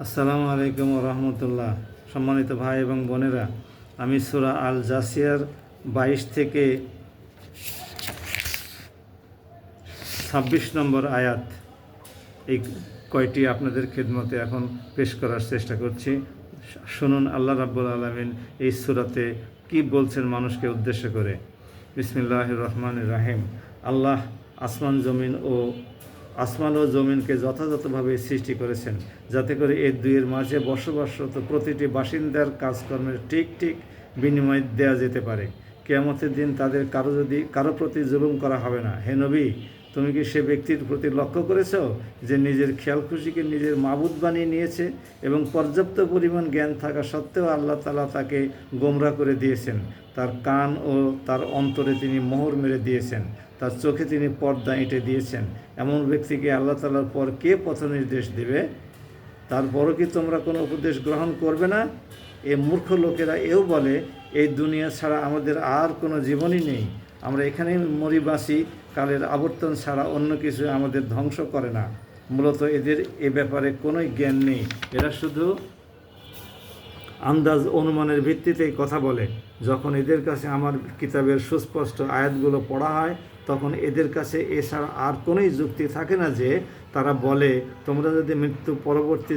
আসসালামু আলাইকুম রহমতুল্লাহ। সম্মানিত ভাই এবং বোনেরা, আমি সূরা আল জাসিয়ার 22 থেকে 26 নম্বর আয়াত এই কয়টি আপনাদের খেদমতে এখন পেশ করার চেষ্টা করছি। শুনুন আল্লাহ রাব্বুল আলামিন এই সূরাতে কি বলছেন মানুষকে উদ্দেশ্য করে। বিসমিল্লাহির রহমানির রহিম। আল্লাহ আসমান ও জমিনকে যথাযথভাবে সৃষ্টি করেছেন, যাতে করে এই দুইয়ের মাঝে বসবাসরত প্রতিটি বাসিন্দার কাজকর্মের ঠিক বিনিময় দেয়া যেতে পারে। কিয়ামতের দিন তাদের কারো প্রতি জুলুম করা হবে না। হে নবী, তুমি কি সে ব্যক্তির প্রতি লক্ষ্য করেছ যে নিজের খেয়াল খুশিকে নিজের মাবুদ বানিয়ে নিয়েছে এবং পর্যাপ্ত পরিমাণ জ্ঞান থাকা সত্ত্বেও আল্লাহ তাআলা তাকে গোমরা করে দিয়েছেন। তার কান ও তার অন্তরে তিনি মোহর মেরে দিয়েছেন, তার চোখে তিনি পর্দা এঁটে দিয়েছেন। এমন ব্যক্তিকে আল্লাহ তাআলার পর কে পথ নির্দেশ দেবে? তারপরও কি তোমরা কোনো উপদেশ গ্রহণ করবে না? এই মূর্খ লোকেরা এও বলে, এই দুনিয়া ছাড়া আমাদের আর কোনো জীবনই নেই, আমরা এখানেই মরি বাঁচি, কালের আবর্তন ছাড়া অন্য কিছু আমাদের ধ্বংস করে না। মূলত এদের এ ব্যাপারে কোনোই জ্ঞান নেই। এরা শুধু আন্দাজ অনুমানের ভিত্তিতেই কথা বলে। যখন এদের কাছে আমার কিতাবের সুস্পষ্ট আয়াতগুলো পড়া হয়, তখন এদের কাছে এছাড়া আর কোনোই যুক্তি থাকে না যে তারা বলে, তোমরা যদি মৃত্যু পরবর্তী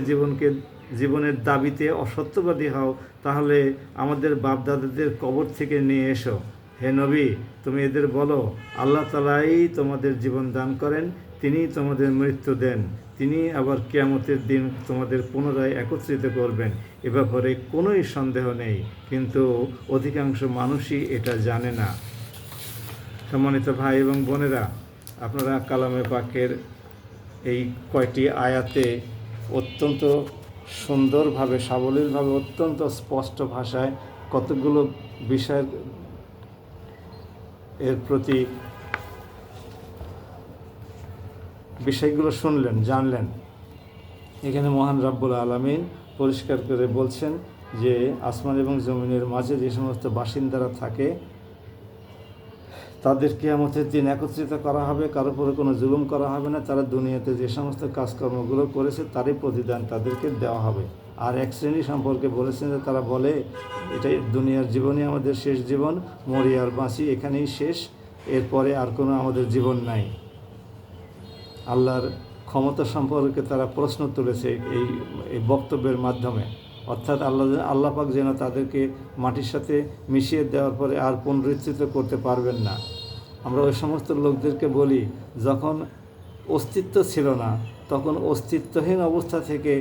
জীবনের দাবিতে অসত্যবাদী হও, তাহলে আমাদের বাপদাদাদের কবর থেকে নিয়ে এসো। হে নবী, তুমি এদের বলো, আল্লাহ তাআলাই তোমাদের জীবন দান করেন, তিনিই তোমাদের মৃত্যু দেন, তিনি আবার কিয়ামতের দিন তোমাদের পুনরায় একত্রিত করবেন। এ ব্যাপারে কোনোই সন্দেহ নেই, কিন্তু অধিকাংশ মানুষই এটা জানে না। সম্মানিত ভাই এবং বোনেরা, আপনারা কালামে পাকের এই কয়টি আয়াতে অত্যন্ত সুন্দরভাবে, সাবলীলভাবে, অত্যন্ত স্পষ্ট ভাষায় কতগুলো বিষয়ের বিষয়গুলো শুনলেন, জানলেন। এখানে মহান রাব্বুল আলামিন পরিষ্কার করে বলছেন যে আসমান এবং জমিনের মাঝে যে সমস্ত বাসিন্দারা থাকে, তাদের কিয়ামতের দিন একত্রিত করা হবে, কারো উপরে কোনো জুলুম করা হবে না। তারা দুনিয়াতে যে সমস্ত কাজকর্মগুলো করেছে তারই প্রতিদান তাদেরকে দেওয়া হবে। আর এক শ্রেণী সম্পর্কে বলেছেন যে তারা বলে, এটাই দুনিয়ার জীবনই আমাদের শেষ জীবন, মরি আর বাঁচি, এখানেই শেষ, এরপরে আর কোনো আমাদের জীবন নাই। আল্লাহর ক্ষমতা সম্পর্কে তারা প্রশ্ন তুলেছে এই বক্তব্যের মাধ্যমে। অর্থাৎ আল্লাহ পাক যেন তাদেরকে মাটির সাথে মিশিয়ে দেওয়ার পরে আর পুনরুত্থিত করতে পারবেন না। আমরা ওই সমস্ত লোকদেরকে বলি, যখন অস্তিত্ব ছিল না, তখন অস্তিত্বহীন অবস্থা থেকে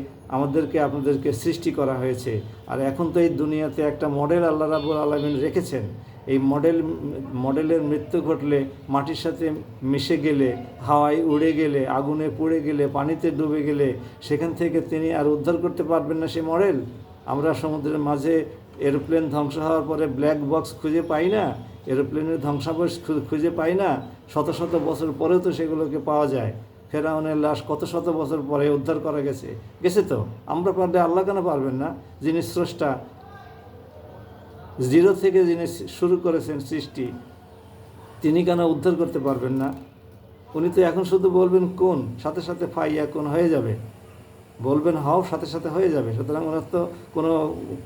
আপনাদেরকে সৃষ্টি করা হয়েছে। আর এখন তো এই দুনিয়াতে একটা মডেল আল্লাহ রাব্বুল আলামিন রেখেছেন। এই মডেলের মৃত্যু ঘটলে, মাটির সাথে মিশে গেলে, হাওয়ায় উড়ে গেলে, আগুনে পুড়ে গেলে, পানিতে ডুবে গেলে, সেখান থেকে তিনি আর উদ্ধার করতে পারবেন না সেই মডেল। আমরা সমুদ্রের মাঝে এরোপ্লেন ধ্বংস হওয়ার পরে ব্ল্যাক বক্স খুঁজে পাই না, এরোপ্লেনের ধ্বংসাবশেষ খুঁজে পাই না, শত শত বছর পরেও তো সেগুলোকে পাওয়া যায়। ফেরাউনের লাশ কত শত বছর পরে উদ্ধার করা গেছে তো। আমরা পারলে আল্লাহ কেন পারবেন না? যিনি স্রষ্টা, জিরো থেকে যিনি শুরু করেছেন সৃষ্টি, তিনি কেন উদ্ধার করতে পারবেন না? উনি তো এখন শুধু বলবেন কোন, সাথে সাথে ফাইয়া কোন হয়ে যাবে, বলবেন হও, সাথে সাথে হয়ে যাবে। সুতরাং ওনার তো কোনো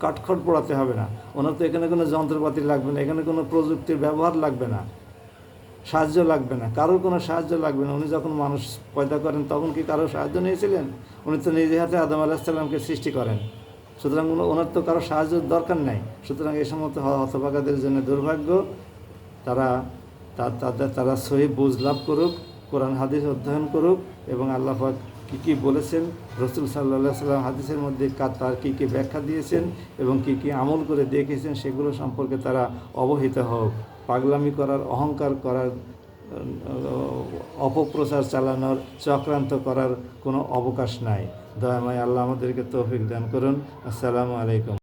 কাঠখড় পোড়াতে হবে না, ওনার তো এখানে কোনো যন্ত্রপাতি লাগবে না, এখানে কোনো প্রযুক্তির ব্যবহার লাগবে না, সাহায্য লাগবে না, কারোর কোনো সাহায্য লাগবে না। উনি যখন মানুষ পয়দা করেন তখন কি কারোর সাহায্য নিয়েছিলেন? উনি তো নিজে হাতে আদম আলাইহিস সালামকে সৃষ্টি করেন। সুতরাং ওনার তো কারো সাহায্যের দরকার নাই। সুতরাং এই সমস্ত হতভাগাদের জন্য দুর্ভাগ্য। তারা সহি বুঝ লাভ করুক, কোরআন হাদিস অধ্যয়ন করুক, এবং আল্লাহ পাক কী বলেছেন, রাসূল সাল্লাল্লাহু আলাইহি ওয়াসাল্লাম হাদিসের মধ্যে তার কী ব্যাখ্যা দিয়েছেন এবং কী আমল করে দেখিয়েছেন, সেগুলো সম্পর্কে তারা অবহিত হোক। পাগলামি করার, অহংকার করার, অপপ্রচার চালানোর, চক্রান্ত করার কোনো অবকাশ নাই। দয়াময় আল্লাহ আমাদেরকে তৌফিক দান করুন। আসসালামু আলাইকুম।